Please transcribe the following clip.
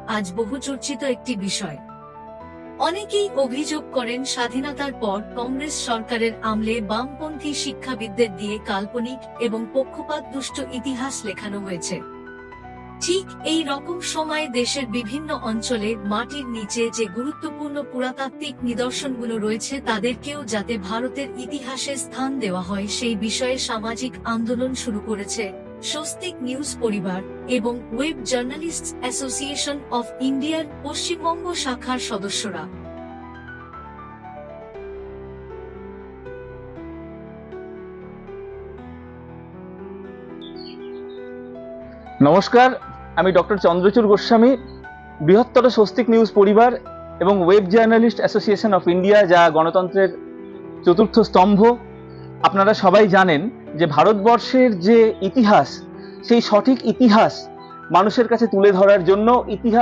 আজ বহুচর্চিত একটি বিষয়। অনেকেই অভিযোগ করেন স্বাধীনতার পর কংগ্রেস সরকারের আমলে বামপন্থী শিক্ষাবিদদের দিয়ে কাল্পনিক এবং পক্ষপাতদুষ্ট ইতিহাস লেখানো হয়েছে। ঠিক এই রকম সময়ে দেশের বিভিন্ন অঞ্চলে মাটির নিচে যে গুরুত্বপূর্ণ পুরাতাত্ত্বিক নিদর্শনগুলো রয়েছে তাদেরকেও যাতে ভারতের ইতিহাসে স্থান দেওয়া হয় সেই বিষয়ে সামাজিক আন্দোলন শুরু করেছে স্বস্তিক নিউজ পরিবার এবং ওয়েব জার্নালিস্টস অ্যাসোসিয়েশন অফ ইন্ডিয়ার পশ্চিমবঙ্গ শাখার সদস্যরা। নমস্কার, আমি ডক্টর চন্দ্রচূড় গোস্বামী, বৃহত্তর স্বস্তিক নিউজ পরিবার এবং web journalist association of India, যা গণতন্ত্রের চতুর্থ স্তম্ভ। আপনারা সবাই জানেন যে ভারতবর্ষের যে ইতিহাস, সেই সঠিক ইতিহাস মানুষের কাছে তুলে ধরার জন্য ইতিহাস